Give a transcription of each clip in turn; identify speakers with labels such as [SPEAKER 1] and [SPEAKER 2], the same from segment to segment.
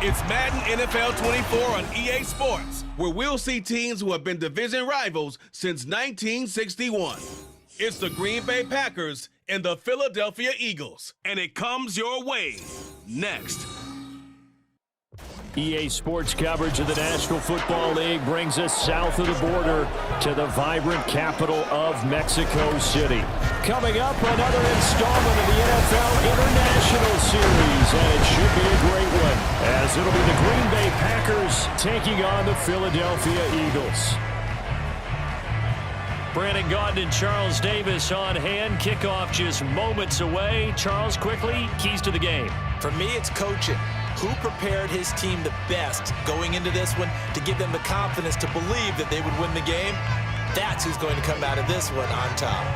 [SPEAKER 1] It's Madden NFL 24 on EA Sports, where we'll see teams who have been division rivals since 1961. It's the Green Bay Packers and the Philadelphia Eagles, and it comes your way next.
[SPEAKER 2] EA Sports coverage of the National Football League brings us south of the border to the vibrant capital of Mexico City. Coming up, another installment of the NFL International Series, and it should be a great one, as it'll be the Green Bay Packers taking on the Philadelphia Eagles. Brandon Gaudin and Charles Davis on hand. Kickoff just moments away. Charles, quickly, keys to the game.
[SPEAKER 3] For me, it's coaching. Who prepared his team the best going into this one to give them the confidence to believe that they would win the game? That's who's going to come out of this one on top.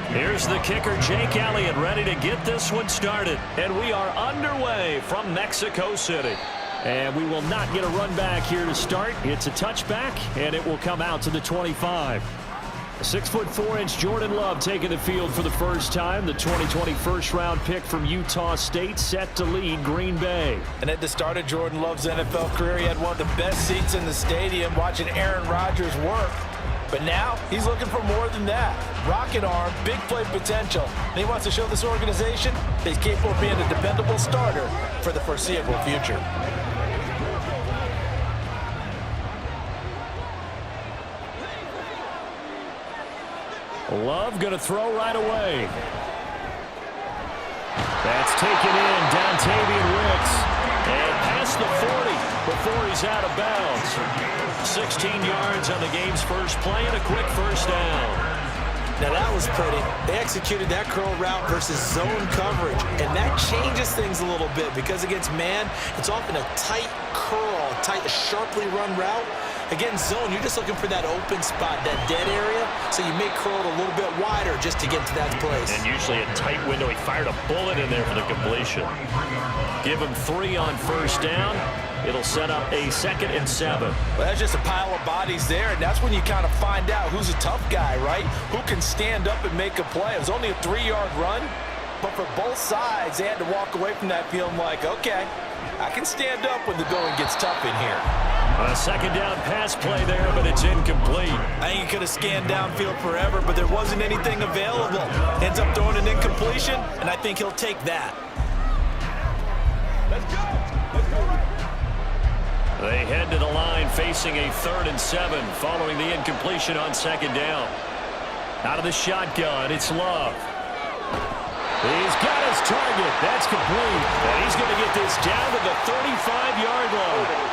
[SPEAKER 2] Here's the kicker, Jake Elliott, ready to get this one started. And we are underway from Mexico City. And we will not get a run back here to start. It's a touchback, and it will come out to the 25. 6'4" Jordan Love taking the field for the first time. The 2020 first-round pick from Utah State set to lead Green Bay.
[SPEAKER 3] And at the start of Jordan Love's NFL career, he had one of the best seats in the stadium watching Aaron Rodgers work. But now he's looking for more than that. Rocket arm, big play potential. And he wants to show this organization that he's capable of being a dependable starter for the foreseeable future.
[SPEAKER 2] Love going to throw right away. That's taken in, Dontavian Wicks. And past the 40 before he's out of bounds. 16 yards on the game's first play and a quick first down.
[SPEAKER 3] Now that was pretty. They executed that curl route versus zone coverage, and that changes things a little bit because against man, it's often a tight curl, tight, sharply run route. Against zone, you're just looking for that open spot, that dead area, so you may curl it a little bit wider just to get to that place.
[SPEAKER 2] And usually a tight window. He fired a bullet in there for the completion. Give him 3 on first down. It'll set up a 2nd and 7.
[SPEAKER 3] Well, that's just a pile of bodies there, and that's when you kind of find out who's a tough guy, right? Who can stand up and make a play. It was only a 3-yard run, but for both sides, they had to walk away from that feeling like, okay, I can stand up when the going gets tough in here.
[SPEAKER 2] A 2nd down pass play there, but it's incomplete.
[SPEAKER 3] I think he could have scanned downfield forever, but there wasn't anything available. Ends up throwing an incompletion, and I think he'll take that.
[SPEAKER 1] Let's go! Let's go!
[SPEAKER 2] They head to the line facing a 3rd and 7 following the incompletion on 2nd down. Out of the shotgun, it's Love. He's got his target. That's complete. And he's going to get this down to the 35-yard line.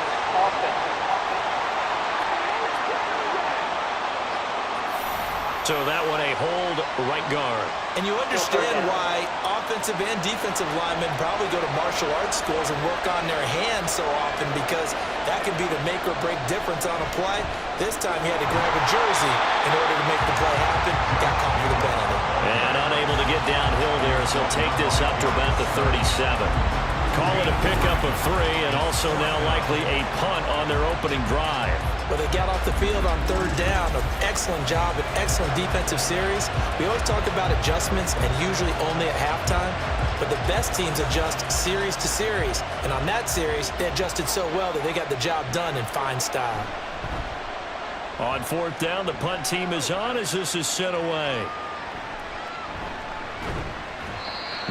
[SPEAKER 2] So that one a hold right guard.
[SPEAKER 3] And you understand why offensive and defensive linemen probably go to martial arts schools and work on their hands so often, because that can be the make or break difference on a play. This time he had to grab a jersey in order to make the play happen. Got caught for the penalty.
[SPEAKER 2] And unable to get downhill there as he'll take this up to about the 37. Call it a pickup of 3, and also now likely a punt on their opening drive.
[SPEAKER 3] But they got off the field on 3rd down. An excellent job, an excellent defensive series. We always talk about adjustments, and usually only at halftime. But the best teams adjust series to series. And on that series, they adjusted so well that they got the job done in fine style.
[SPEAKER 2] On 4th down, the punt team is on as this is sent away.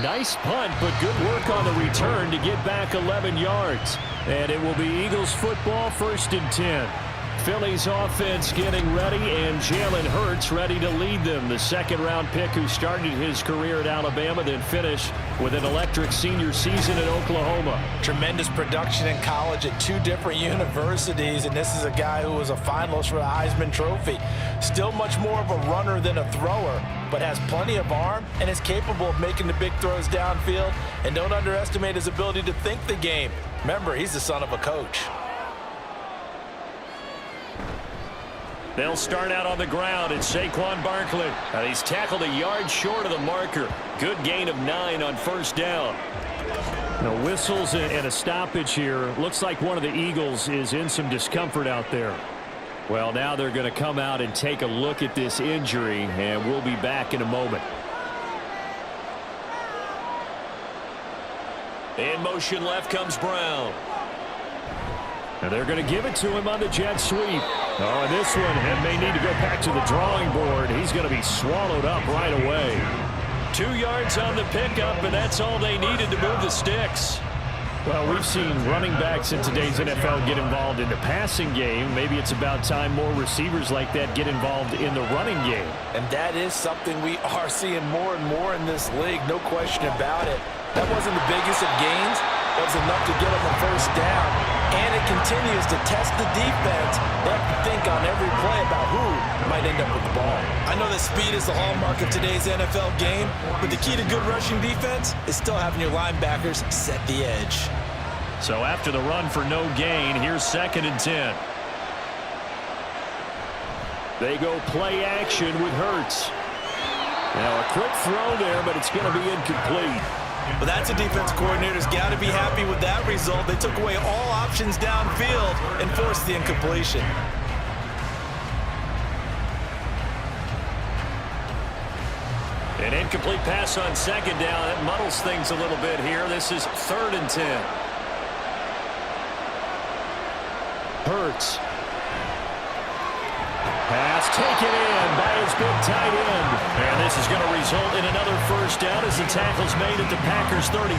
[SPEAKER 2] Nice punt, but good work on the return to get back 11 yards. And it will be Eagles football, 1st and 10. Philly's offense getting ready, and Jalen Hurts ready to lead them. The second-round pick who started his career at Alabama, then finished with an electric senior season at Oklahoma.
[SPEAKER 3] Tremendous production in college at 2 different universities, and this is a guy who was a finalist for the Heisman Trophy. Still much more of a runner than a thrower, but has plenty of arm and is capable of making the big throws downfield. And don't underestimate his ability to think the game. Remember, he's the son of a coach.
[SPEAKER 2] They'll start out on the ground. It's Saquon Barkley. He's tackled a yard short of the marker. Good gain of 9 on first down. Now whistles and a stoppage here. Looks like one of the Eagles is in some discomfort out there. Well, now they're going to come out and take a look at this injury, and we'll be back in a moment. In motion left comes Brown. And they're going to give it to him on the jet sweep. Oh, and this one may need to go back to the drawing board. He's going to be swallowed up right away. 2 yards on the pickup, and that's all they needed to move the sticks. Well, we've seen running backs in today's NFL get involved in the passing game. Maybe it's about time more receivers like that get involved in the running game.
[SPEAKER 3] And that is something we are seeing more and more in this league, no question about it. That wasn't the biggest of gains. It was enough to get them a first down. And it continues to test the defense. They have to think on every play about who might end up with the ball. I know that speed is the hallmark of today's NFL game, but the key to good rushing defense is still having your linebackers set the edge.
[SPEAKER 2] So after the run for no gain, here's 2nd and 10. They go play action with Hurts. Now a quick throw there, but it's going to be incomplete.
[SPEAKER 3] Well, that's a defense coordinator's got to be happy with that result. They took away all options downfield and forced the incompletion.
[SPEAKER 2] An incomplete pass on 2nd down. That muddles things a little bit here. This is 3rd and 10. Hurts. Pass taken in by his big tight end. And this is going to result in another first down as the tackle's made at the Packers' 35.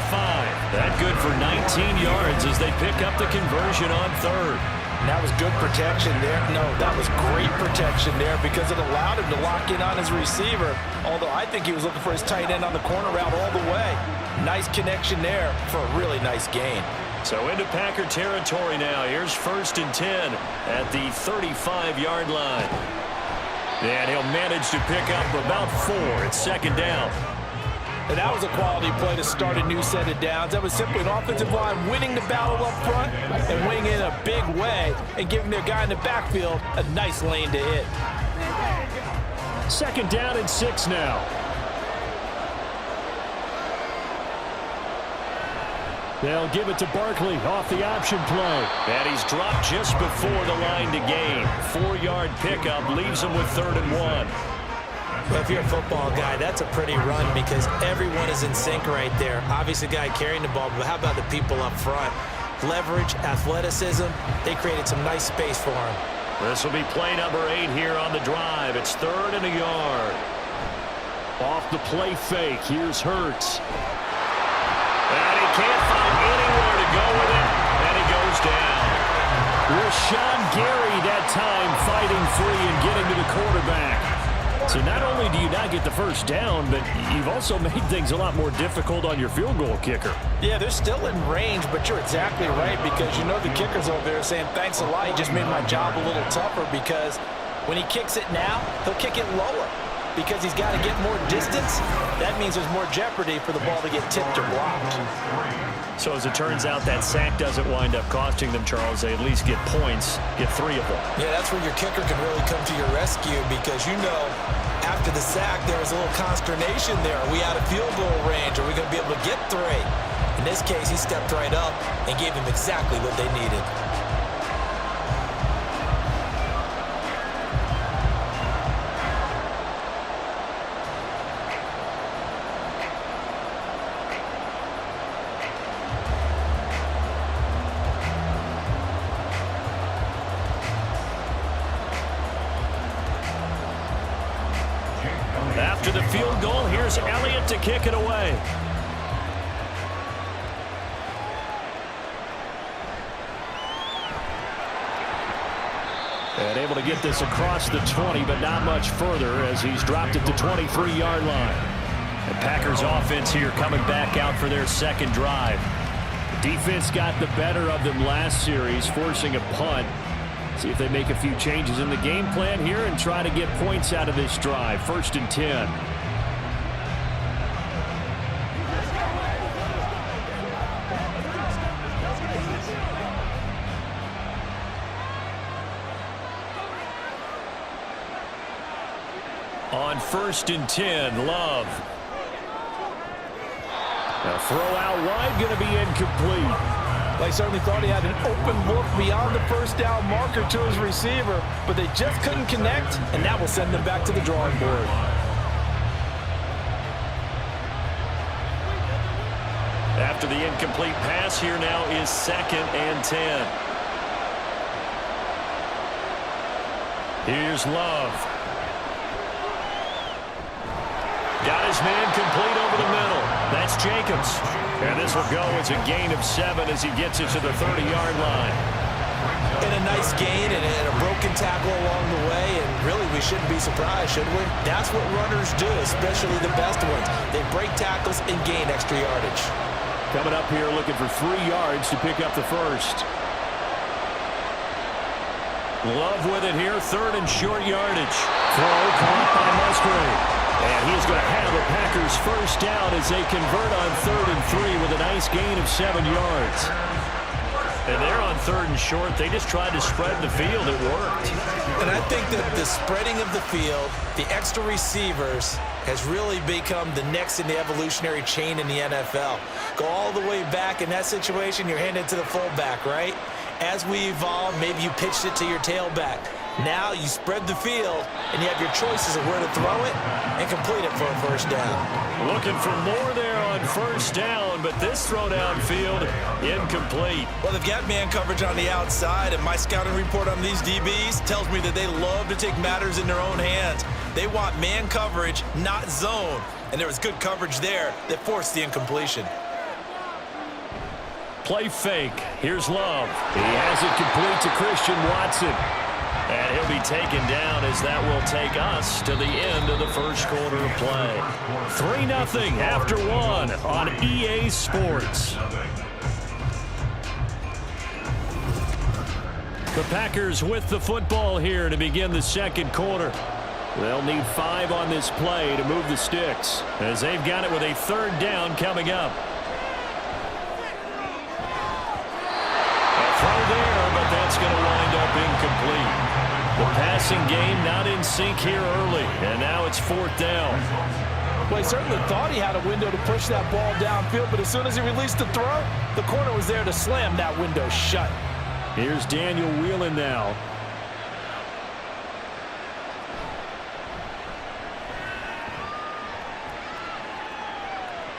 [SPEAKER 2] That good for 19 yards as they pick up the conversion on 3rd.
[SPEAKER 3] And that was good protection there. No, that was great protection there because it allowed him to lock in on his receiver. Although I think he was looking for his tight end on the corner route all the way. Nice connection there for a really nice gain.
[SPEAKER 2] So into Packer territory now. Here's 1st and 10 at the 35-yard line. And he'll manage to pick up about 4. It's 2nd down.
[SPEAKER 3] And that was a quality play to start a new set of downs. That was simply an offensive line winning the battle up front and winning in a big way and giving their guy in the backfield a nice lane to hit.
[SPEAKER 2] 2nd down and 6 now. They'll give it to Barkley off the option play. And he's dropped just before the line to gain. 4-yard pickup leaves him with 3rd and 1.
[SPEAKER 3] Well, if you're a football guy, that's a pretty run because everyone is in sync right there. Obviously, the guy carrying the ball, but how about the people up front? Leverage, athleticism, they created some nice space for him.
[SPEAKER 2] This will be play number 8 here on the drive. It's 3rd and a yard. Off the play fake, here's Hurts. And he can't find anywhere to go with it, and he goes down. Rashawn Gary that time fighting free and getting to the quarterback. So not only do you not get the first down, but you've also made things a lot more difficult on your field goal kicker.
[SPEAKER 3] Yeah, they're still in range, but you're exactly right because you know the kicker's over there saying, thanks a lot, you just made my job a little tougher because when he kicks it now, he'll kick it lower. Because he's got to get more distance, that means there's more jeopardy for the ball to get tipped or blocked.
[SPEAKER 2] So as it turns out, that sack doesn't wind up costing them, Charles. They at least get points, get 3 of them.
[SPEAKER 3] Yeah, that's where your kicker can really come to your rescue because you know after the sack there was a little consternation there. Are we out of field goal range? Are we going to be able to get 3? In this case, he stepped right up and gave them exactly what they needed.
[SPEAKER 2] After the field goal, here's Elliott to kick it away. Able to get this across the 20, but not much further as he's dropped at the 23-yard line. The Packers offense here coming back out for their second drive. The defense got the better of them last series, forcing a punt. See if they make a few changes in the game plan here and try to get points out of this drive. 1st and 10. On 1st and 10, Love. A throw out wide, going to be incomplete.
[SPEAKER 3] They certainly thought he had an open look beyond the first down marker to his receiver, but they just couldn't connect, and that will send them back to the drawing board.
[SPEAKER 2] After the incomplete pass, here now is 2nd and 10. Here's Love. Got his man complete over the middle. That's Jacobs. And this will go as a gain of 7 as he gets it to the 30-yard line.
[SPEAKER 3] And a nice gain and a broken tackle along the way, and really we shouldn't be surprised, should we? That's what runners do, especially the best ones. They break tackles and gain extra yardage.
[SPEAKER 2] Coming up here looking for 3 yards to pick up the first. Love with it here, 3rd and short yardage. Throw caught by Musgrave. And he's going to have the Packers first down as they convert on 3rd and 3 with a nice gain of 7 yards. And they're on 3rd and short. They just tried to spread the field. It worked.
[SPEAKER 3] And I think that the spreading of the field, the extra receivers, has really become the next in the evolutionary chain in the NFL. Go all the way back in that situation, you're handed to the fullback, right? As we evolve, maybe you pitched it to your tailback. Now you spread the field, and you have your choices of where to throw it and complete it for a first down.
[SPEAKER 2] Looking for more there on 1st down, but this throw downfield, incomplete.
[SPEAKER 3] Well, they've got man coverage on the outside, and my scouting report on these DBs tells me that they love to take matters in their own hands. They want man coverage, not zone, and there was good coverage there that forced the incompletion.
[SPEAKER 2] Play fake. Here's Love. He has it complete to Christian Watson. And he'll be taken down as that will take us to the end of the first quarter of play. 3-0 after 1 on EA Sports. The Packers with the football here to begin the second quarter. They'll need 5 on this play to move the sticks as they've got it with a 3rd down coming up. A throw there, but that's going to wind up incomplete. The passing game not in sync here early, and now it's 4th down.
[SPEAKER 3] Well, he certainly thought he had a window to push that ball downfield, but as soon as he released the throw, the corner was there to slam that window shut.
[SPEAKER 2] Here's Daniel Whelan now.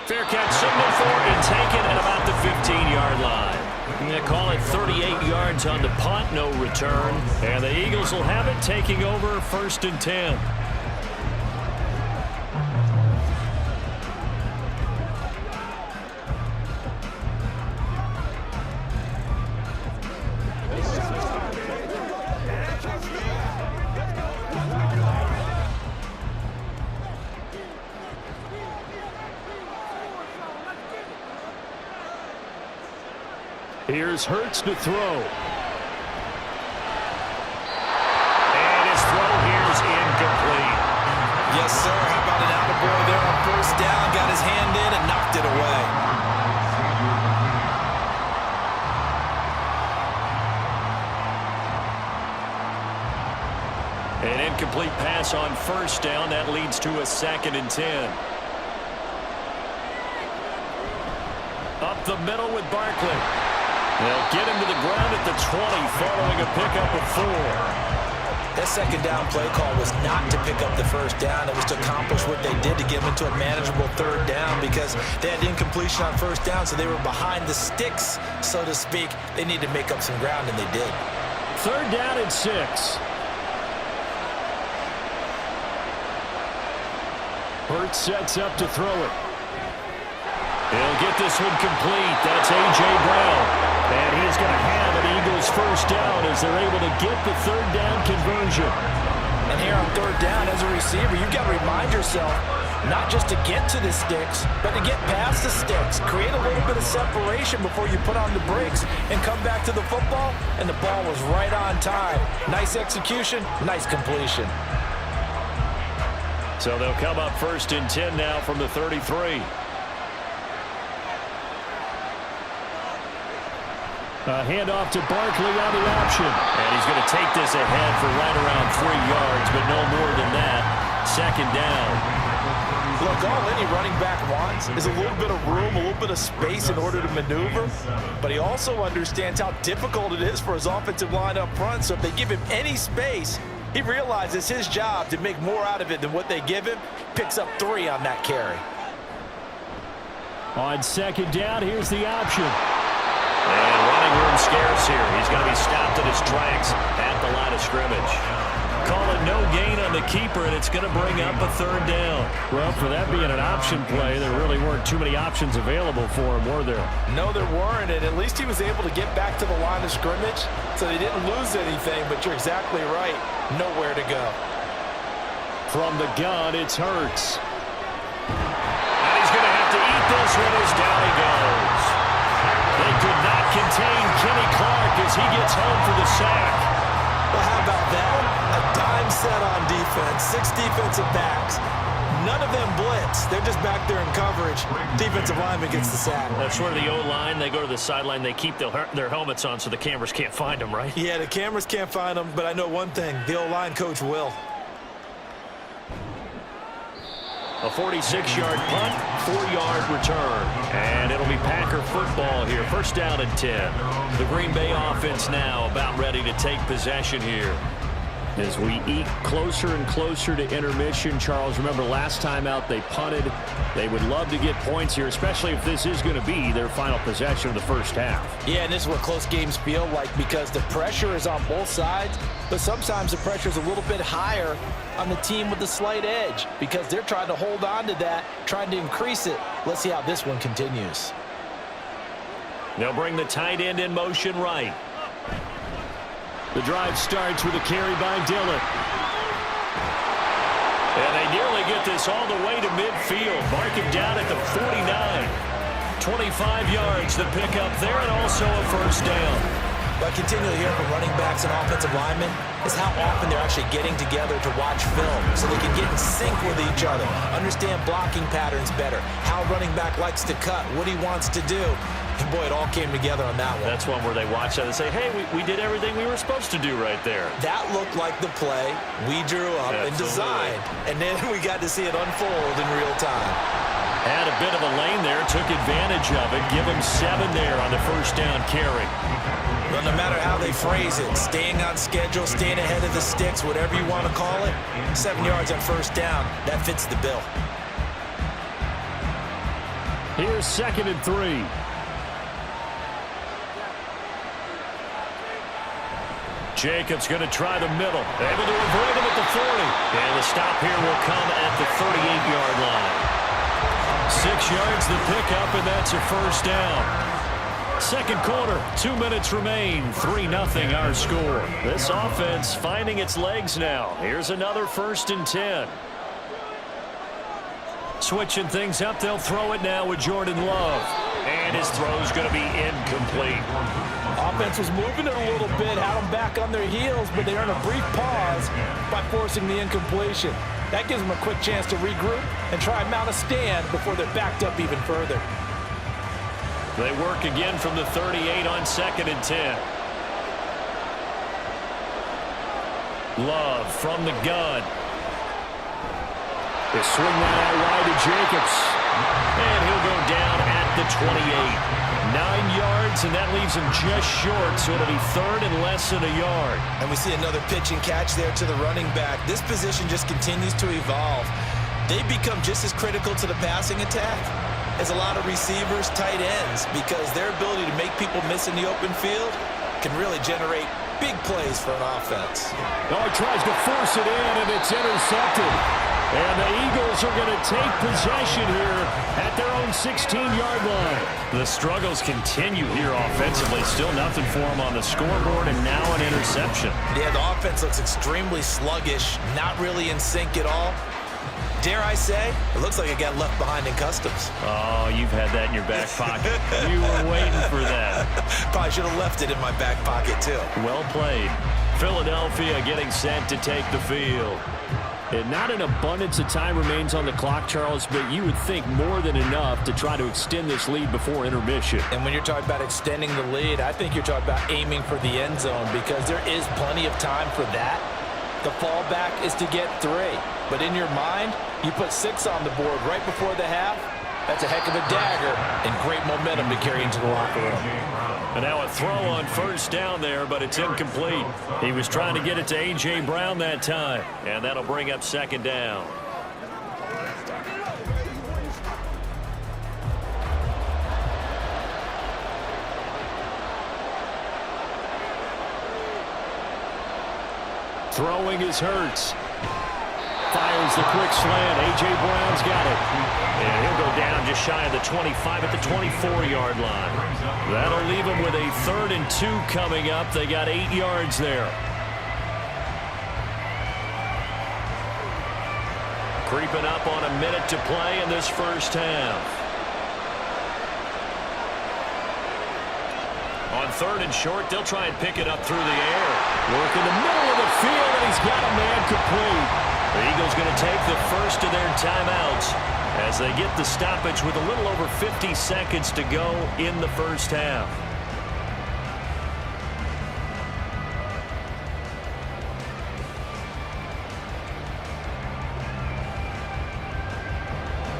[SPEAKER 2] Fair catch signal for and taken at about the 15-yard line. They call it 38 yards on the punt, no return. And the Eagles will have it, taking over 1st and 10. Here's Hurts to throw. And his throw here's incomplete.
[SPEAKER 3] Yes, sir. How about an attaboy there on 1st down? Got his hand in and knocked it away.
[SPEAKER 2] An incomplete pass on 1st down. That leads to a 2nd and 10. Up the middle with Barkley. They'll get him to the ground at the 20 following a pickup of 4.
[SPEAKER 3] That 2nd down play call was not to pick up the 1st down. It was to accomplish what they did to get him into a manageable 3rd down because they had incompletion on 1st down, so they were behind the sticks, so to speak. They needed to make up some ground, and they did.
[SPEAKER 2] 3rd down and 6. Hurts sets up to throw it. He'll get this one complete. That's A.J. Brown. And he is going to have an Eagles first down as they're able to get the third down conversion.
[SPEAKER 3] And here on third down as a receiver, you've got to remind yourself not just to get to the sticks, but to get past the sticks. Create a little bit of separation before you put on the brakes and come back to the football, and the ball was right on time. Nice execution, nice completion.
[SPEAKER 2] So they'll come up first and 10 now from the 33. A handoff to Barkley on the option. And he's going to take this ahead for right around 3 yards, but no more than that. Second down.
[SPEAKER 3] Look, all any running back wants is a little bit of room, a little bit of space in order to maneuver. But he also understands how difficult it is for his offensive line up front. So if they give him any space, he realizes his job to make more out of it than what they give him. Picks up 3 on that carry.
[SPEAKER 2] On second down, here's the option. And running room scarce here. He's going to be stopped in his tracks at the line of scrimmage. Call it no gain on the keeper, and it's going to bring up a third down.
[SPEAKER 4] Well, for that being an option play, there really weren't too many options available for him, were there?
[SPEAKER 3] No, there weren't, and at least he was able to get back to the line of scrimmage, so they didn't lose anything, but you're exactly right. Nowhere to go.
[SPEAKER 2] From the gun, it's Hurts. And he's going to have to eat this one as down he goes. They could not contain Kenny Clark as he gets home for the sack.
[SPEAKER 3] Well, how about that? A dime set on defense, 6 defensive backs. None of them blitz. They're just back there in coverage. Defensive lineman gets the sack.
[SPEAKER 2] That's where the O-line, they go to the sideline, they keep their helmets on so the cameras can't find them, right?
[SPEAKER 3] Yeah, the cameras can't find them, but I know one thing. The O-line coach will.
[SPEAKER 2] A 46-yard punt, 4-yard return. And it'll be Packer football here. First down and 10. The Green Bay offense now about ready to take possession here.
[SPEAKER 4] As we eke closer and closer to intermission, Charles, remember last time out they punted. They would love to get points here, especially if this is going to be their final possession of the first half.
[SPEAKER 3] Yeah, and this is what close games feel like because the pressure is on both sides, but sometimes the pressure is a little bit higher on the team with the slight edge because they're trying to hold on to that, trying to increase it. Let's see how this one continues.
[SPEAKER 2] They'll bring the tight end in motion right.
[SPEAKER 4] The drive starts with a carry by Dillon.
[SPEAKER 2] And they nearly get this all the way to midfield. Mark him down at the 49. 25 yards the pickup there and also a first down.
[SPEAKER 3] What I continually hear from running backs and offensive linemen is how often they're actually getting together to watch film so they can get in sync with each other, understand blocking patterns better, how a running back likes to cut, what he wants to do. And boy, it all came together on that one.
[SPEAKER 2] That's one where they watch that and say, hey, we did everything we were supposed to do right there.
[SPEAKER 3] That looked like the play we drew up and designed. And then we got to see it unfold in real time.
[SPEAKER 2] Had a bit of a lane there, took advantage of it. Give him 7 there on the first down carry.
[SPEAKER 3] Well, no matter how they phrase it, staying on schedule, staying ahead of the sticks, whatever you want to call it, 7 yards on first down, that fits the bill.
[SPEAKER 4] Here's 2nd and 3.
[SPEAKER 2] Jacobs going to try the middle. Able to avoid him at the 40. And the stop here will come at the 38-yard line. 6 yards the pickup, and that's a first down. Second quarter, 2 minutes remain. 3-0 our score. This offense finding its legs now. Here's another 1st and 10. Switching things up, they'll throw it now with Jordan Love. And his throw's going to be incomplete.
[SPEAKER 3] Offense was moving it a little bit, had them back on their heels, but they earned a brief pause by forcing the incompletion. That gives them a quick chance to regroup and try and mount a stand before they're backed up even further.
[SPEAKER 2] They work again from the 38 on 2nd and 10. Love from the gun.
[SPEAKER 4] They swing that out wide to Jacobs.
[SPEAKER 2] And he'll go down at the 28. 9 yards, and that leaves him just short, so it'll be 3rd and less than a yard.
[SPEAKER 3] And we see another pitch and catch there to the running back. This position just continues to evolve. They become just as critical to the passing attack as a lot of receivers, tight ends, because their ability to make people miss in the open field can really generate big plays for an offense.
[SPEAKER 4] Oh, he tries to force it in, and it's intercepted. And the Eagles are going to take possession here at their own
[SPEAKER 2] 16-yard line. The struggles continue here offensively. Still nothing for them on the scoreboard, and now an interception.
[SPEAKER 3] Yeah, the offense looks extremely sluggish, not really in sync at all. Dare I say, it looks like it got left behind in customs.
[SPEAKER 2] Oh, you've had that in your back pocket. You were waiting for that.
[SPEAKER 3] Probably should have left it in my back pocket, too.
[SPEAKER 2] Well played. Philadelphia getting set to take the field. And not an abundance of time remains on the clock, Charles, but you would think more than enough to try to extend this lead before intermission.
[SPEAKER 3] And when you're talking about extending the lead, I think you're talking about aiming for the end zone because there is plenty of time for that. The fallback is to get 3. But in your mind, you put 6 on the board right before the half. That's a heck of a dagger and great momentum to carry into the locker room.
[SPEAKER 2] And now a throw on first down there, but it's incomplete. He was trying to get it to A.J. Brown that time, and that'll bring up second down. Throwing is Hurts. Fires the quick slant. A.J. Brown's got it. And he'll go down just shy of the 25 at the 24-yard line. That'll leave him with a 3rd and 2 coming up. They got 8 yards there. Creeping up on a minute to play in this first half. On 3rd and short, they'll try and pick it up through the air. Work in the middle of the field, and he's got a man complete. The Eagles going to take the first of their timeouts as they get the stoppage with a little over 50 seconds to go in the first half.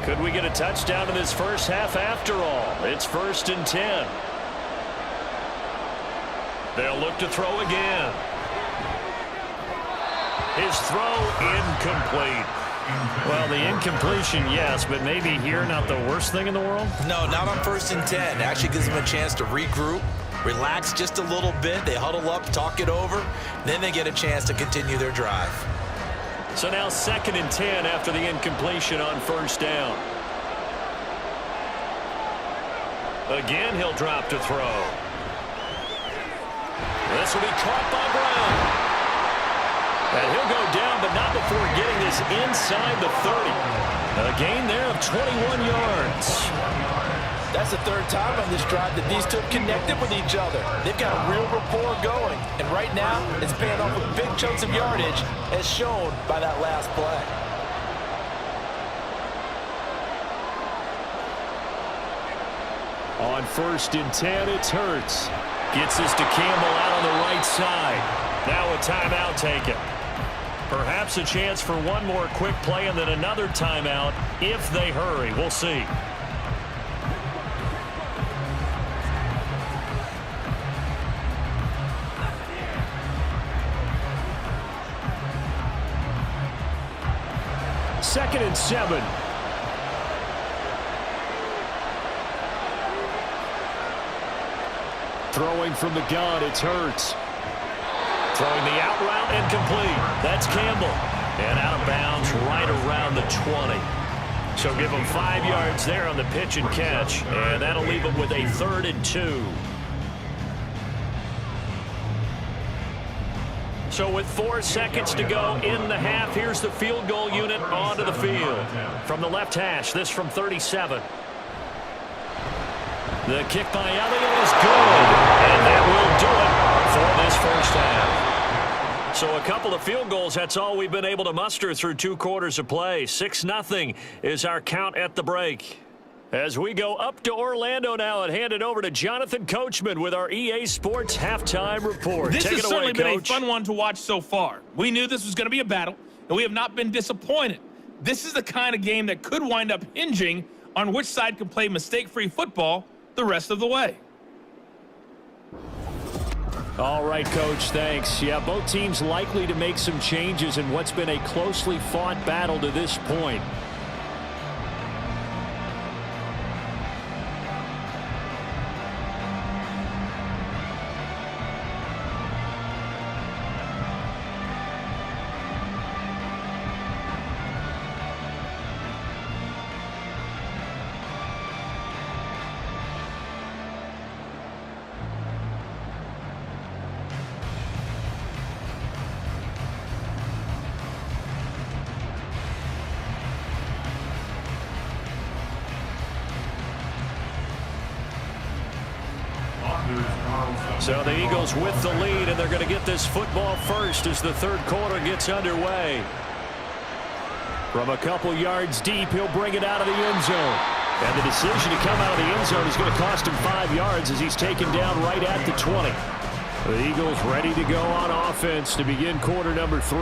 [SPEAKER 2] Could we get a touchdown in this first half after all? It's 1st and 10. They'll look to throw again. His throw incomplete. Well, the incompletion, yes, but maybe here not the worst thing in the world?
[SPEAKER 3] No, not on 1st and 10. It actually gives them a chance to regroup, relax just a little bit. They huddle up, talk it over. Then they get a chance to continue their drive.
[SPEAKER 2] So now 2nd and 10 after the incompletion on first down. Again, he'll drop to throw. This will be caught by Brown. And he'll go down, but not before getting this inside the 30. A gain there of 21 yards.
[SPEAKER 3] That's the 3rd time on this drive that these two have connected with each other. They've got a real rapport going. And right now, it's paying off with big chunks of yardage, as shown by that last play.
[SPEAKER 2] On 1st and 10, it's Hurts. Gets this to Campbell out on the right side. Now a timeout taken. Perhaps a chance for one more quick play and then another timeout if they hurry. We'll see. Second and 7. Throwing from the gun, it's Hurts. Throwing the out route incomplete. That's Campbell. And out of bounds right around the 20. So give him 5 yards there on the pitch and catch. And that'll leave him with a 3rd and 2. So with 4 seconds to go in the half, here's the field goal unit onto the field. From the left hash, this from 37. The kick by Elliott is good. And that will do it for this first half. So a couple of field goals, that's all we've been able to muster through 2 quarters of play. 6-0 is our count at the break. As we go up to Orlando now and hand it over to Jonathan Coachman with our EA Sports Halftime Report.
[SPEAKER 5] This
[SPEAKER 2] Take
[SPEAKER 5] has
[SPEAKER 2] it away,
[SPEAKER 5] certainly been
[SPEAKER 2] Coach.
[SPEAKER 5] a fun one to watch so far. We knew this was going to be a battle, and we have not been disappointed. This is the kind of game that could wind up hinging on which side can play mistake-free football the rest of the way.
[SPEAKER 2] All right, Coach, thanks. Yeah, both teams likely to make some changes in what's been a closely fought battle to this point. So the Eagles with the lead, and they're going to get this football first as the third quarter gets underway. From a couple yards deep, he'll bring it out of the end zone. And the decision to come out of the end zone is going to cost him 5 yards as he's taken down right at the 20. The Eagles ready to go on offense to begin quarter number 3.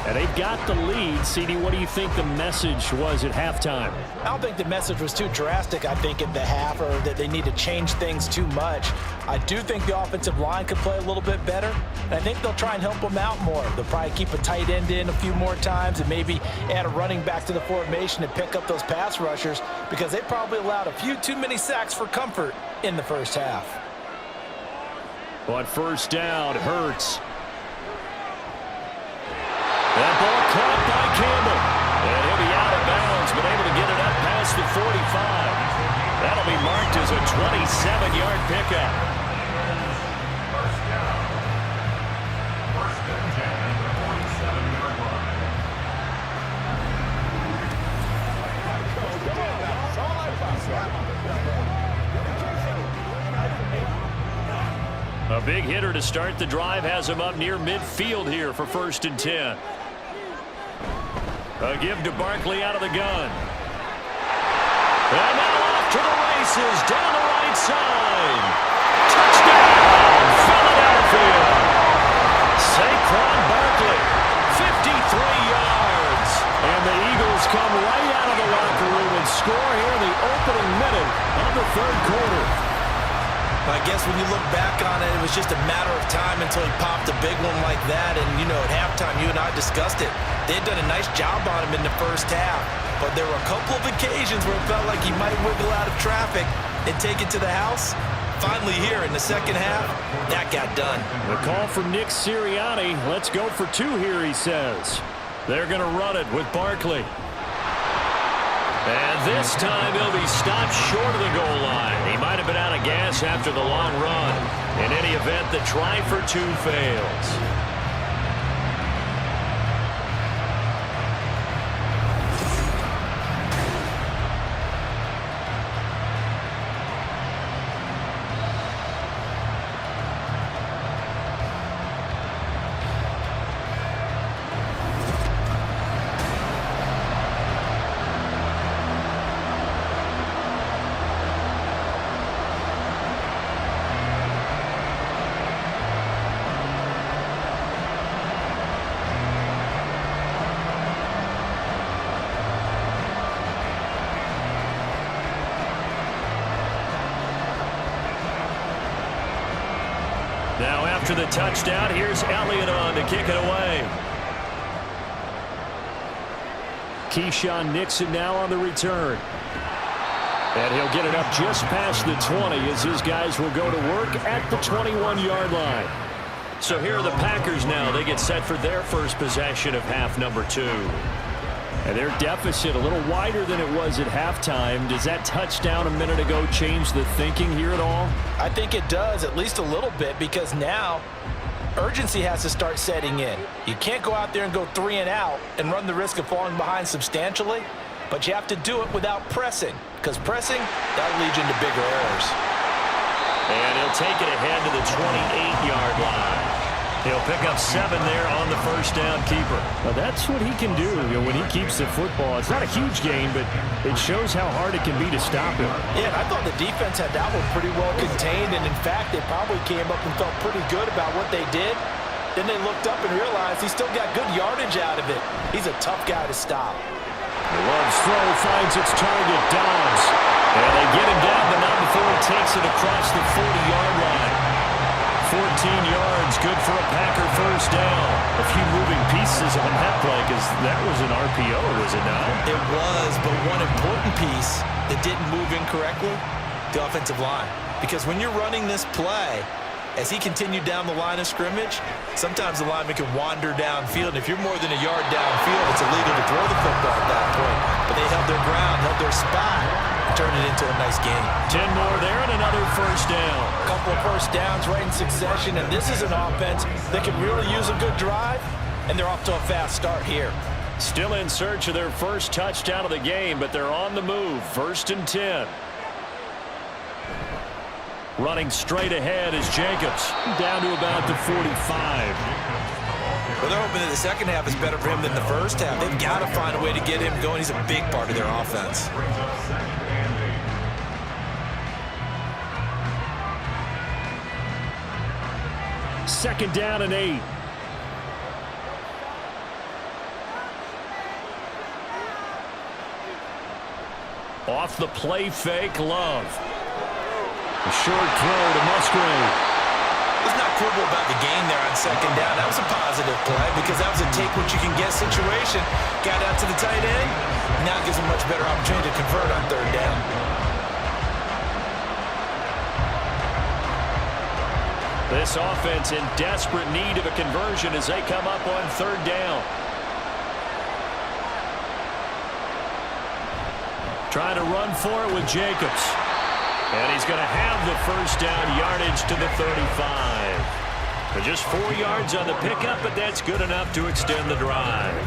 [SPEAKER 2] And they've got the lead. CD, what do you think the message was at halftime?
[SPEAKER 3] I don't think the message was too drastic, I think, at the half, or that they need to change things too much. I do think the offensive line could play a little bit better, and I think they'll try and help them out more. They'll probably keep a tight end in a few more times and maybe add a running back to the formation and pick up those pass rushers, because they probably allowed a few too many sacks for comfort in the first half.
[SPEAKER 2] On first down, Hurts. That ball caught by Campbell. And he'll be out of bounds, but able to get it up past the 45. That'll be marked as a 27-yard pickup. A big hitter to start the drive has him up near midfield here for 1st and 10. A give to Barkley out of the gun. And now off to the races down the right side. Touchdown, Philadelphia. Saquon Barkley, 53 yards. And the Eagles come right out of the locker room and score here in the opening minute of the third quarter.
[SPEAKER 3] I guess when you look back on it, it was just a matter of time until he popped a big one like that. And, you know, at halftime, you and I discussed it. They had done a nice job on him in the first half. But there were a couple of occasions where it felt like he might wiggle out of traffic and take it to the house. Finally here in the second half, that got done.
[SPEAKER 2] The call from Nick Sirianni. Let's go for 2 here, he says. They're going to run it with Barkley. And this time he'll be stopped short of the goal line. He might have been out of gas after the long run. In any event, the try for 2 fails. Now after the touchdown, here's Elliott on to kick it away. Keyshawn Nixon now on the return. And he'll get it up just past the 20 as his guys will go to work at the 21-yard line. So here are the Packers now. They get set for their first possession of half number 2. And their deficit a little wider than it was at halftime. Does that touchdown a minute ago change the thinking here at all?
[SPEAKER 3] I think it does, at least a little bit, because now urgency has to start setting in. You can't go out there and go 3 and out and run the risk of falling behind substantially, but you have to do it without pressing, because pressing, that'll lead you into bigger errors.
[SPEAKER 2] And he'll take it ahead to the 28-yard line. He'll pick up 7 there on the first down keeper.
[SPEAKER 4] Well, that's what he can do, when he keeps the football. It's not a huge gain, but it shows how hard it can be to stop him.
[SPEAKER 3] Yeah, I thought the defense had that one pretty well contained, and in fact, they probably came up and felt pretty good about what they did. Then they looked up and realized he still got good yardage out of it. He's a tough guy to stop.
[SPEAKER 2] Love's throw finds its target, Dobbs. And they get him down, but not before he takes it across the 40-yard line. 14 yards, good for a Packer first down. A few moving pieces on that play, because that was an RPO, was it not?
[SPEAKER 3] It was, but one important piece that didn't move incorrectly, the offensive line. Because when you're running this play, as he continued down the line of scrimmage, sometimes the lineman can wander downfield. And if you're more than a yard downfield, it's illegal to throw the football at that point. But they held their ground, held their spot, and turned it into a nice game.
[SPEAKER 2] 10 more there and another first down.
[SPEAKER 3] A couple of first downs right in succession, and this is an offense that can really use a good drive, and they're off to a fast start here.
[SPEAKER 2] Still in search of their first touchdown of the game, but they're on the move. 1st and 10. Running straight ahead is Jacobs. Down to about the 45.
[SPEAKER 3] Well, they're hoping that the second half is better for him than the first half. They've got to find a way to get him going. He's a big part of their offense.
[SPEAKER 2] Second down and 8. Off the play fake, Love. A short throw to Musgrave.
[SPEAKER 3] He's not quibble about the gain there on second down. That was a positive play because that was a take-what-you-can-get situation. Got out to the tight end. Now gives him a much better opportunity to convert on third down.
[SPEAKER 2] This offense in desperate need of a conversion as they come up on third down. Trying to run for it with Jacobs. And he's going to have the first down yardage to the 35. Just 4 yards on the pickup, but that's good enough to extend the drive.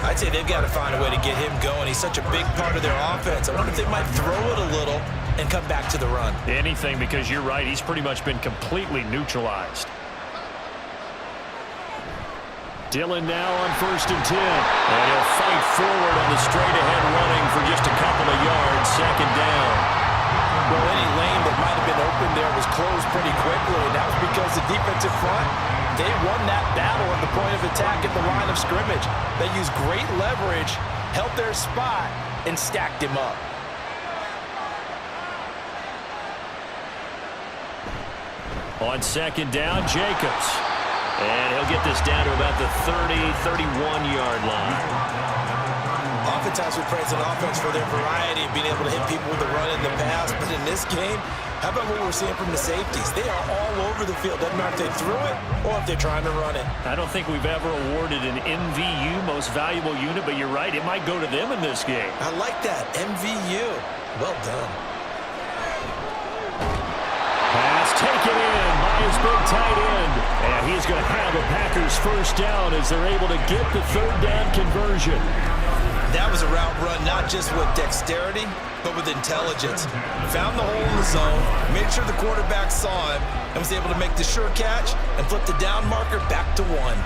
[SPEAKER 3] I'd say they've got to find a way to get him going. He's such a big part of their offense. I wonder if they might throw it a little and come back to the run.
[SPEAKER 2] Anything, because you're right. He's pretty much been completely neutralized. Dillon now on 1st and 10. And he'll fight forward on the straight-ahead running for just a couple of yards. Second down.
[SPEAKER 3] Well, any lane that might have been open there was closed pretty quickly, and that was because the defensive front, they won that battle at the point of attack at the line of scrimmage. They used great leverage, held their spot, and stacked him up.
[SPEAKER 2] On second down, Jacobs. And he'll get this down to about the 30, 31-yard line.
[SPEAKER 3] Oftentimes we praise an offense for their variety of being able to hit people with the run in the pass, but in this game, how about what we're seeing from the safeties? They are all over the field. Doesn't matter if they threw it or if they're trying to run it.
[SPEAKER 2] I don't think we've ever awarded an MVU, most valuable unit, but you're right, it might go to them in this game.
[SPEAKER 3] I like that, MVU. Well done.
[SPEAKER 2] Pass taken in by his big tight end. And he's going to have a Packers first down as they're able to get the third down conversion.
[SPEAKER 3] That was a route run not just with dexterity, but with intelligence. Found the hole in the zone, made sure the quarterback saw him, and was able to make the sure catch and flip the down marker back to 1.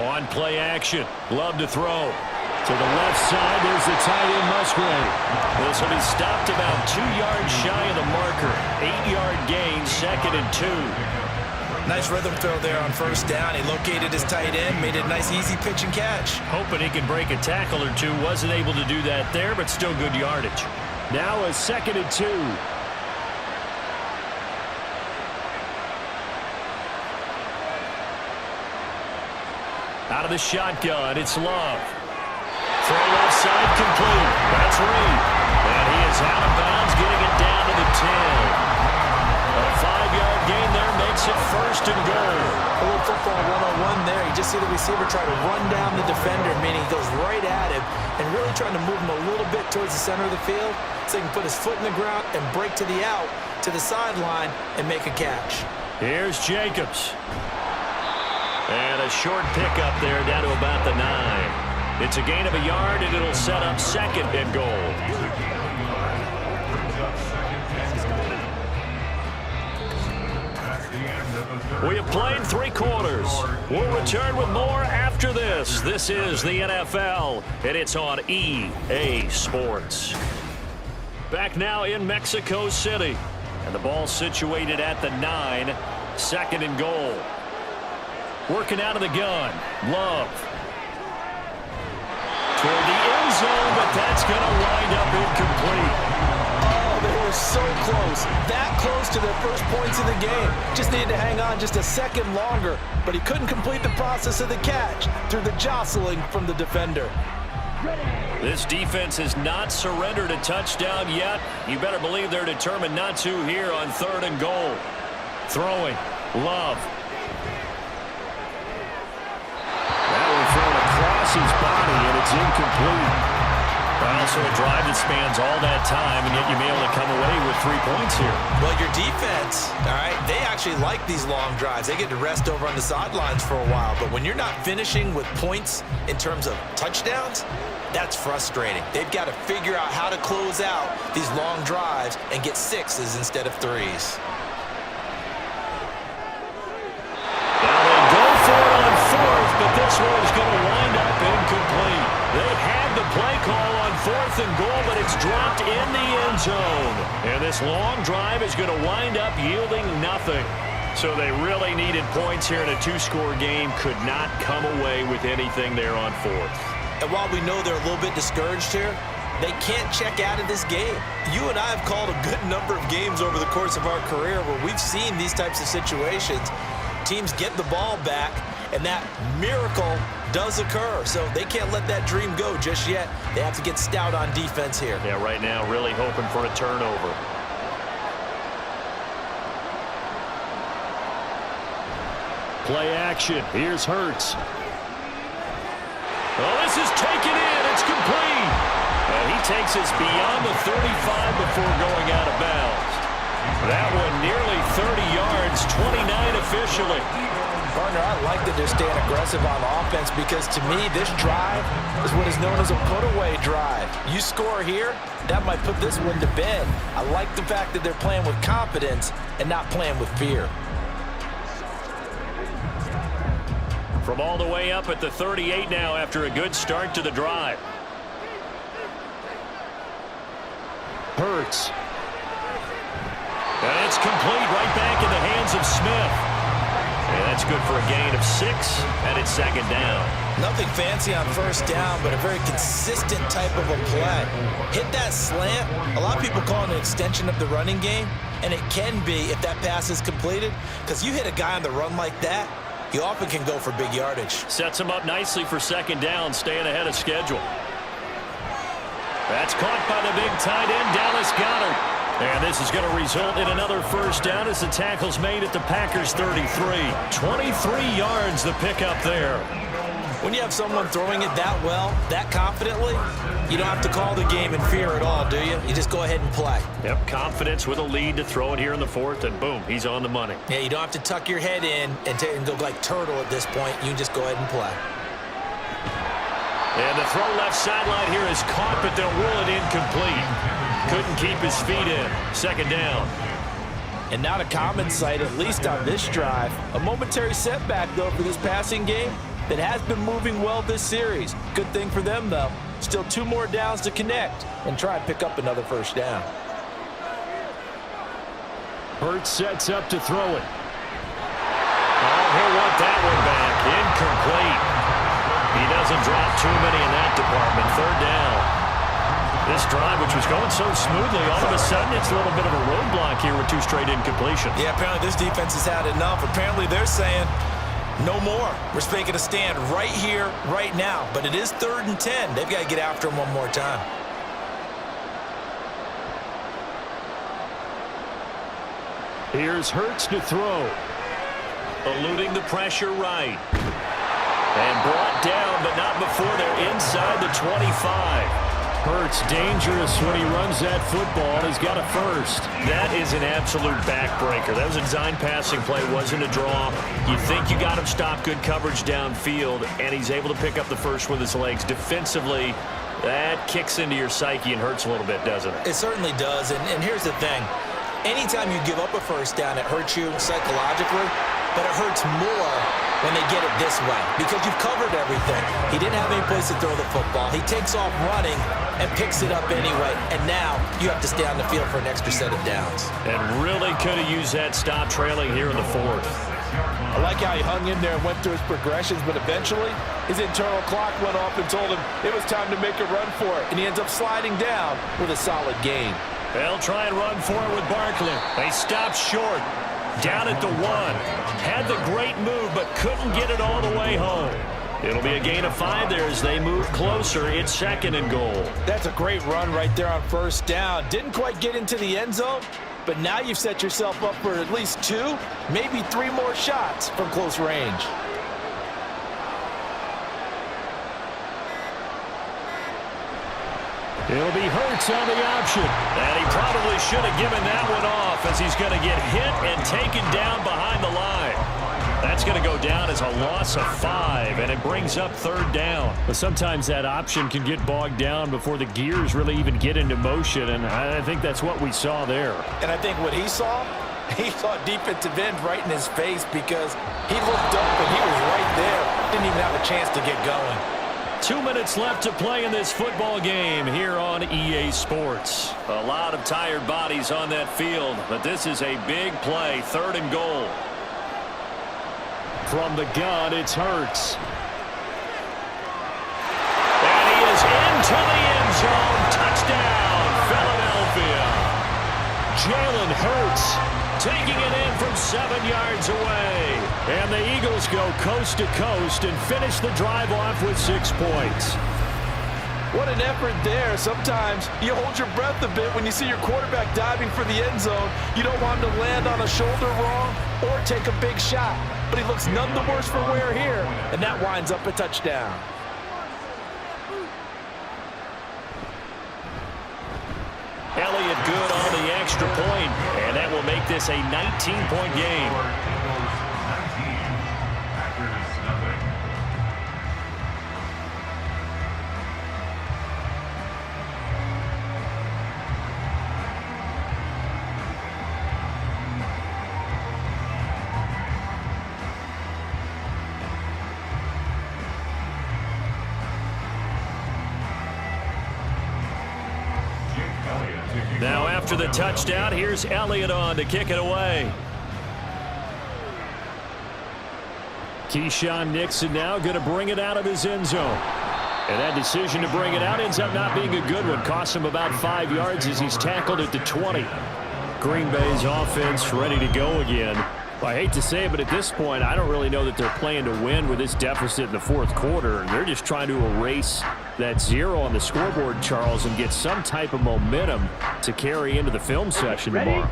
[SPEAKER 2] On play action, Love to throw. To the left side, there's the tight end Musgrave. This will be stopped about 2 yards shy of the marker. 8-yard gain, 2nd and 2.
[SPEAKER 3] Nice rhythm throw there on first down. He located his tight end, made it a nice easy pitch and catch.
[SPEAKER 2] Hoping he can break a tackle or two. Wasn't able to do that there, but still good yardage. Now a 2nd and 2. Out of the shotgun, it's Love. Throw left side complete. That's Reed. And he is out of bounds, getting it down to the 10. A 5-yard gain there makes it 1st and goal.
[SPEAKER 3] A little football 101 there. You just see the receiver try to run down the defender, meaning he goes right at him and really trying to move him a little bit towards the center of the field so he can put his foot in the ground and break to the out, to the sideline, and make a catch.
[SPEAKER 2] Here's Jacobs. And a short pickup there down to about the 9. It's a gain of a yard, and it'll set up 2nd and goal. We have played 3 quarters. We'll return with more after this. This is the NFL, and it's on EA Sports. Back now in Mexico City, and the ball situated at the 9, 2nd and goal. Working out of the gun, Love. Toward the end zone, but that's going to wind up incomplete.
[SPEAKER 3] Oh, they were so close. That close to their first points of the game. Just needed to hang on just a second longer, but he couldn't complete the process of the catch through the jostling from the defender.
[SPEAKER 2] This defense has not surrendered a touchdown yet. You better believe they're determined not to here on 3rd and goal. Throwing, Love. That one thrown across his body, and it's incomplete. Well, so a drive that spans all that time, and yet you may be able to come away with 3 points here.
[SPEAKER 3] Well, your defense, all right, they actually like these long drives. They get to rest over on the sidelines for a while. But when you're not finishing with points in terms of touchdowns, that's frustrating. They've got to figure out how to close out these long drives and get 6s instead of 3s.
[SPEAKER 2] Now they go for it on 4th, but this one is going to wind up incomplete. They had the play call on 4th and goal, but it's dropped in the end zone. And this long drive is going to wind up yielding nothing. So they really needed points here in a 2-score game. Could not come away with anything there on 4th.
[SPEAKER 3] And while we know they're a little bit discouraged here, they can't check out of this game. You and I have called a good number of games over the course of our career where we've seen these types of situations. Teams get the ball back, and that miracle does occur. So they can't let that dream go just yet. They have to get stout on defense here.
[SPEAKER 2] Yeah, right now really hoping for a turnover. Play action. Here's Hurts. Oh, this is taken in. It's complete. And he takes us beyond the 35 before going out of bounds. That one nearly 30 yards, 29 officially.
[SPEAKER 3] Partner, I like that they're staying aggressive on offense because to me, this drive is what is known as a put-away drive. You score here, that might put this one to bed. I like the fact that they're playing with confidence and not playing with fear.
[SPEAKER 2] From all the way up at the 38 now after a good start to the drive. Hurts. And it's complete right back in the hands of Smith. And that's good for a gain of 6, and it's 2nd down.
[SPEAKER 3] Nothing fancy on 1st down, but a very consistent type of a play. Hit that slant. A lot of people call it an extension of the running game, and it can be if that pass is completed, because you hit a guy on the run like that, you often can go for big yardage.
[SPEAKER 2] Sets him up nicely for 2nd down, staying ahead of schedule. That's caught by the big tight end, Dallas Goedert. And this is going to result in another 1st down as the tackle's made at the Packers' 33. 23 yards the pickup there.
[SPEAKER 3] When you have someone throwing it that well, that confidently, you don't have to call the game in fear at all, do you? You just go ahead and play.
[SPEAKER 2] Yep, confidence with a lead to throw it here in the 4th, and boom, he's on the money.
[SPEAKER 3] Yeah, you don't have to tuck your head in and go like turtle at this point. You can just go ahead and play.
[SPEAKER 2] And the throw left sideline here is caught, but they'll rule it incomplete. Couldn't keep his feet in. 2nd down.
[SPEAKER 3] And not a common sight, at least on this drive. A momentary setback, though, for this passing game that has been moving well this series. Good thing for them, though. Still 2 more downs to connect and try and pick up another 1st down.
[SPEAKER 2] Hurts sets up to throw it. Oh, he'll want that one back. Incomplete. He doesn't drop too many in that department. 3rd down. This drive, which was going so smoothly, all of a sudden it's a little bit of a roadblock here with 2 straight incompletions.
[SPEAKER 3] Yeah, apparently this defense has had enough. Apparently they're saying no more. We're making a stand right here, right now. But it is 3rd and 10. They've got to get after him one more time.
[SPEAKER 2] Here's Hurts to throw. Eluding the pressure right. And brought down, but not before they're inside the 25. Hurts dangerous when he runs that football. He's got a 1st. That is an absolute backbreaker. That was a design passing play, wasn't a draw. You think you got him stopped, good coverage downfield, and he's able to pick up the 1st with his legs. Defensively, that kicks into your psyche and hurts a little bit, doesn't it?
[SPEAKER 3] It certainly does, and here's the thing. Anytime you give up a 1st down, it hurts you psychologically, but it hurts more when they get it this way because you've covered everything. He didn't have any place to throw the football. He takes off running and picks it up anyway, and now you have to stay on the field for an extra set of downs.
[SPEAKER 2] And really could have used that stop trailing here in the 4th.
[SPEAKER 3] I like how he hung in there and went through his progressions, but eventually his internal clock went off and told him it was time to make a run for it, and he ends up sliding down with a solid gain.
[SPEAKER 2] They'll try and run for it with Barkley. They stopped short. Down at the 1. Had the great move, but couldn't get it all the way home. It'll be a gain of 5 there as they move closer. It's 2nd and goal.
[SPEAKER 3] That's a great run right there on 1st down. Didn't quite get into the end zone, but now you've set yourself up for at least 2, maybe 3 more shots from close range.
[SPEAKER 2] It'll be Hurts on the option. And he probably should have given that one off as he's going to get hit and taken down behind the line. That's going to go down as a loss of 5, and it brings up 3rd down. But sometimes that option can get bogged down before the gears really even get into motion, and I think that's what we saw there.
[SPEAKER 3] And I think what he saw defensive end right in his face because he looked up and he was right there. Didn't even have a chance to get going.
[SPEAKER 2] 2 minutes left to play in this football game here on EA Sports. A lot of tired bodies on that field, but this is a big play, 3rd and goal. From the gun, it's Hurts. And he is into the end zone. Touchdown, Philadelphia. Jalen Hurts taking it in from 7 yards away. And the Eagles go coast to coast and finish the drive off with 6 points.
[SPEAKER 3] What an effort there. Sometimes you hold your breath a bit when you see your quarterback diving for the end zone. You don't want him to land on a shoulder wrong or take a big shot. But he looks none the worse for wear here, and that winds up a touchdown.
[SPEAKER 2] Elliott good on the extra point, and that will make this a 19-point game. Now after the touchdown, here's Elliott on to kick it away. Keyshawn Nixon now going to bring it out of his end zone. And that decision to bring it out ends up not being a good one. Costs him about 5 yards as he's tackled at the 20. Green Bay's offense ready to go again. Well, I hate to say it, but at this point, I don't really know that they're playing to win with this deficit in the 4th quarter. They're just trying to erase that 0 on the scoreboard, Charles, and get some type of momentum to carry into the film session tomorrow.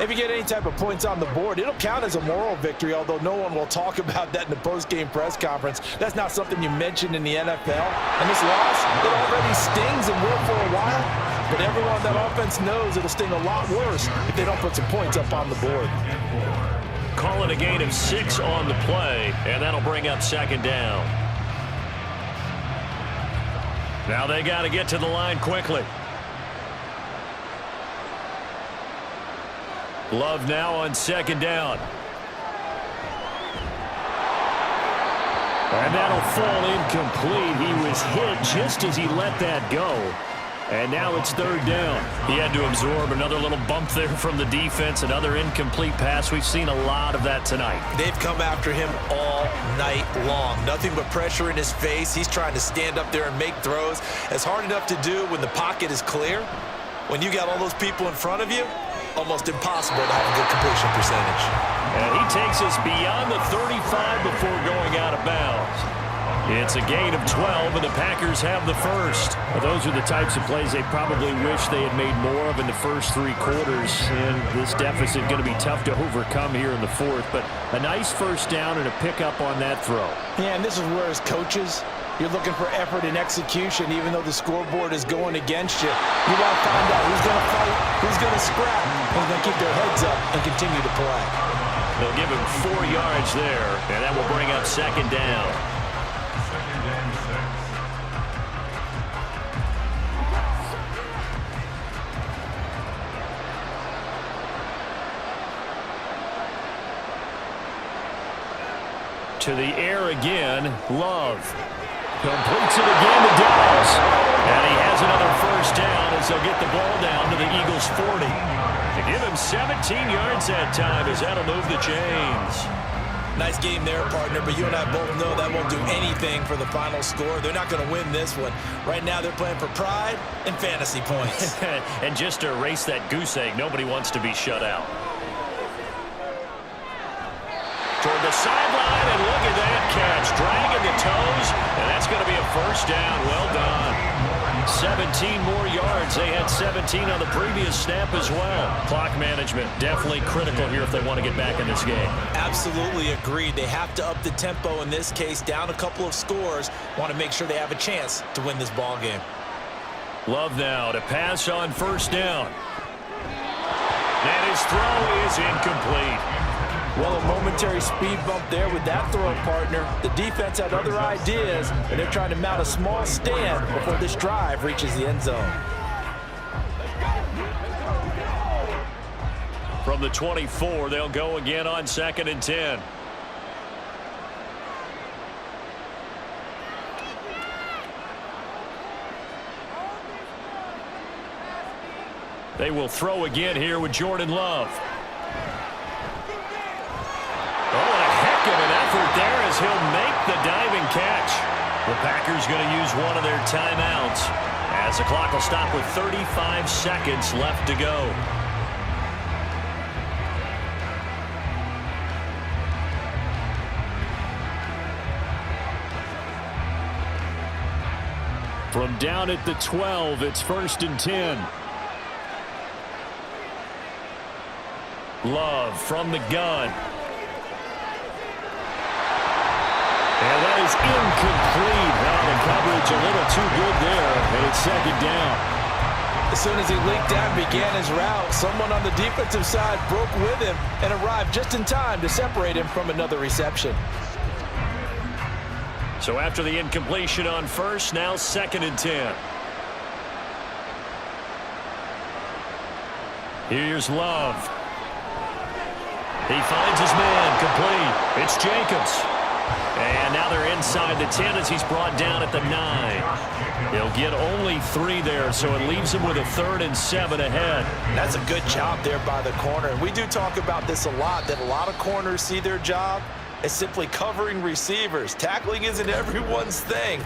[SPEAKER 3] If you get any type of points on the board, it'll count as a moral victory, although no one will talk about that in the post-game press conference. That's not something you mentioned in the NFL. And this loss, it already stings and will for a while. But everyone on that offense knows it'll sting a lot worse if they don't put some points up on the board.
[SPEAKER 2] Calling a gain of 6 on the play, and that'll bring up 2nd down. Now they got to get to the line quickly. Love now on 2nd down. And that'll fall incomplete. He was hit just as he let that go. And now it's 3rd down. He had to absorb another little bump there from the defense, another incomplete pass. We've seen a lot of that tonight.
[SPEAKER 3] They've come after him all night long. Nothing but pressure in his face. He's trying to stand up there and make throws. It's hard enough to do when the pocket is clear. When you got all those people in front of you, almost impossible to have a good completion percentage.
[SPEAKER 2] And he takes us beyond the 35 before going out of bounds. It's a gain of 12, and the Packers have the first. Well, those are the types of plays they probably wish they had made more of in the first 3 quarters. And this deficit going to be tough to overcome here in the 4th. But a nice first down and a pickup on that throw.
[SPEAKER 3] Yeah, and this is where as coaches, you're looking for effort and execution, even though the scoreboard is going against you. You want to find out who's going to fight, who's going to scrap, who's going to keep their heads up and continue to play.
[SPEAKER 2] They'll give him 4 yards there, and that will bring up 2nd down. To the air again, Love. Completes it again to Dobbs. And he has another first down as they'll get the ball down to the Eagles' 40. To give him 17 yards that time as that'll move the chains.
[SPEAKER 3] Nice game there, partner, but you and I both know that won't do anything for the final score. They're not going to win this one. Right now they're playing for pride and fantasy points.
[SPEAKER 2] And just to erase that goose egg, nobody wants to be shut out. Toward the sideline, and look at that catch. Dragging the toes, and that's going to be a first down. Well done. 17 more yards. They had 17 on the previous snap as well. Clock management definitely critical here if they want to get back in this game.
[SPEAKER 3] Absolutely agreed. They have to up the tempo in this case, down a couple of scores. Want to make sure they have a chance to win this ball game.
[SPEAKER 2] Love now to pass on first down. And his throw is incomplete.
[SPEAKER 3] Well, a momentary speed bump there with that throw, partner. The defense had other ideas, and they're trying to mount a small stand before this drive reaches the end zone.
[SPEAKER 2] From the 24, they'll go again on 2nd and 10. They will throw again here with Jordan Love. Oh, and a heck of an effort there as he'll make the diving catch. The Packers going to use one of their timeouts as the clock will stop with 35 seconds left to go. From down at the 12, it's 1st and 10. Love from the gun. And that is incomplete. Now the coverage a little too good there, and it's 2nd down.
[SPEAKER 3] As soon as he leaked out and began his route, someone on the defensive side broke with him and arrived just in time to separate him from another reception.
[SPEAKER 2] So after the incompletion on first, now 2nd and 10. Here's Love. He finds his man, complete. It's Jacobs. And now they're inside the 10 as he's brought down at the 9. He'll get only 3 there, so it leaves him with a 3rd and 7 ahead.
[SPEAKER 3] That's a good job there by the corner. And we do talk about this a lot, that a lot of corners see their job as simply covering receivers. Tackling isn't everyone's thing.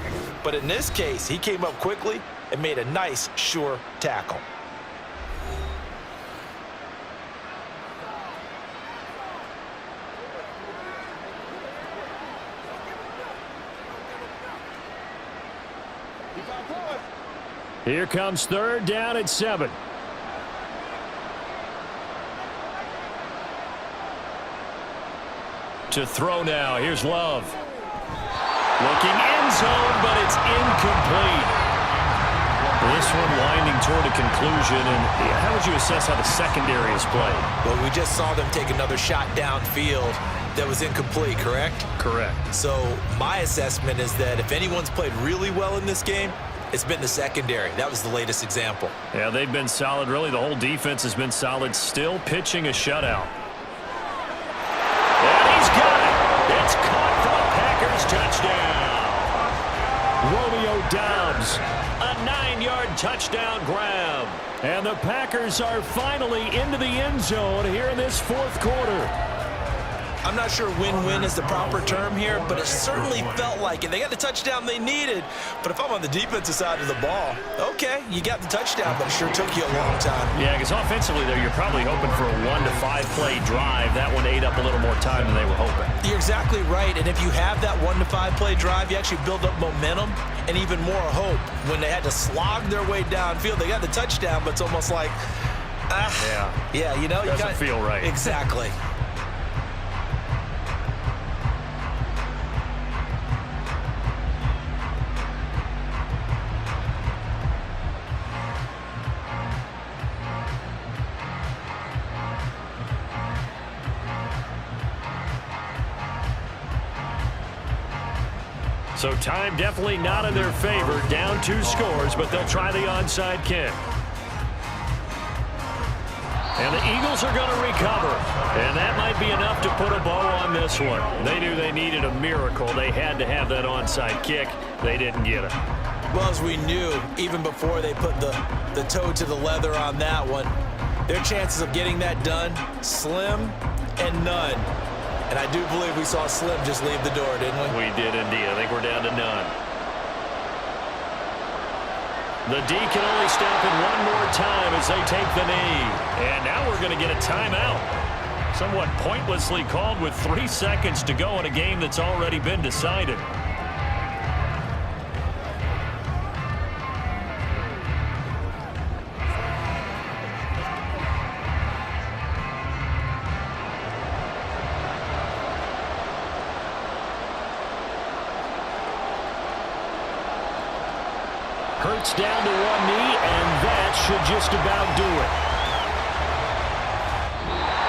[SPEAKER 3] But in this case, he came up quickly and made a nice, sure tackle.
[SPEAKER 2] Here comes 3rd down at 7. To throw now. Here's Love. Looking end zone, but it's incomplete. This one winding toward a conclusion. And how would you assess how the secondary is played?
[SPEAKER 3] Well, we just saw them take another shot downfield that was incomplete, correct?
[SPEAKER 2] Correct.
[SPEAKER 3] So my assessment is that if anyone's played really well in this game, it's been the secondary. That was the latest example.
[SPEAKER 2] Yeah, they've been solid. Really, the whole defense has been solid. Still pitching a shutout. And he's got it. It's caught for a Packers touchdown. Romeo Doubs, a 9-yard touchdown grab. And the Packers are finally into the end zone here in this 4th quarter.
[SPEAKER 3] I'm not sure win-win is the proper term here, but it certainly felt like it. They got the touchdown they needed, but if I'm on the defensive side of the ball, okay, you got the touchdown, but it sure took you a long time.
[SPEAKER 2] Yeah, because offensively, though, you're probably hoping for a 1 to 5 play drive. That one ate up a little more time than they were hoping.
[SPEAKER 3] You're exactly right, and if you have that 1 to 5 play drive, you actually build up momentum and even more hope. When they had to slog their way downfield, they got the touchdown, but it's almost like, yeah, you know,
[SPEAKER 2] doesn't feel right.
[SPEAKER 3] Exactly.
[SPEAKER 2] So time definitely not in their favor. Down 2 scores, but they'll try the onside kick. And the Eagles are going to recover. And that might be enough to put a bow on this one. They knew they needed a miracle. They had to have that onside kick. They didn't get it.
[SPEAKER 3] Well, as we knew, even before they put the toe to the leather on that one, their chances of getting that done, slim and none. And I do believe we saw Slim just leave the door, didn't we?
[SPEAKER 2] We did indeed. I think we're down to none. The D can only stop it one more time as they take the knee. And now we're going to get a timeout. Somewhat pointlessly called with 3 seconds to go in a game that's already been decided. Hurts down to one knee, and that should just about do it.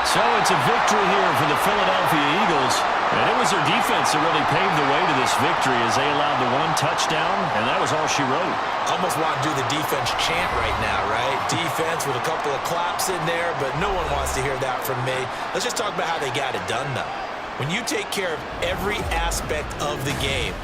[SPEAKER 2] So it's a victory here for the Philadelphia Eagles. And it was their defense that really paved the way to this victory as they allowed the one touchdown, and that was all she wrote.
[SPEAKER 3] Almost want to do the defense chant right now, right? Defense with a couple of claps in there, but no one wants to hear that from me. Let's just talk about how they got it done, though. When you take care of every aspect of the game,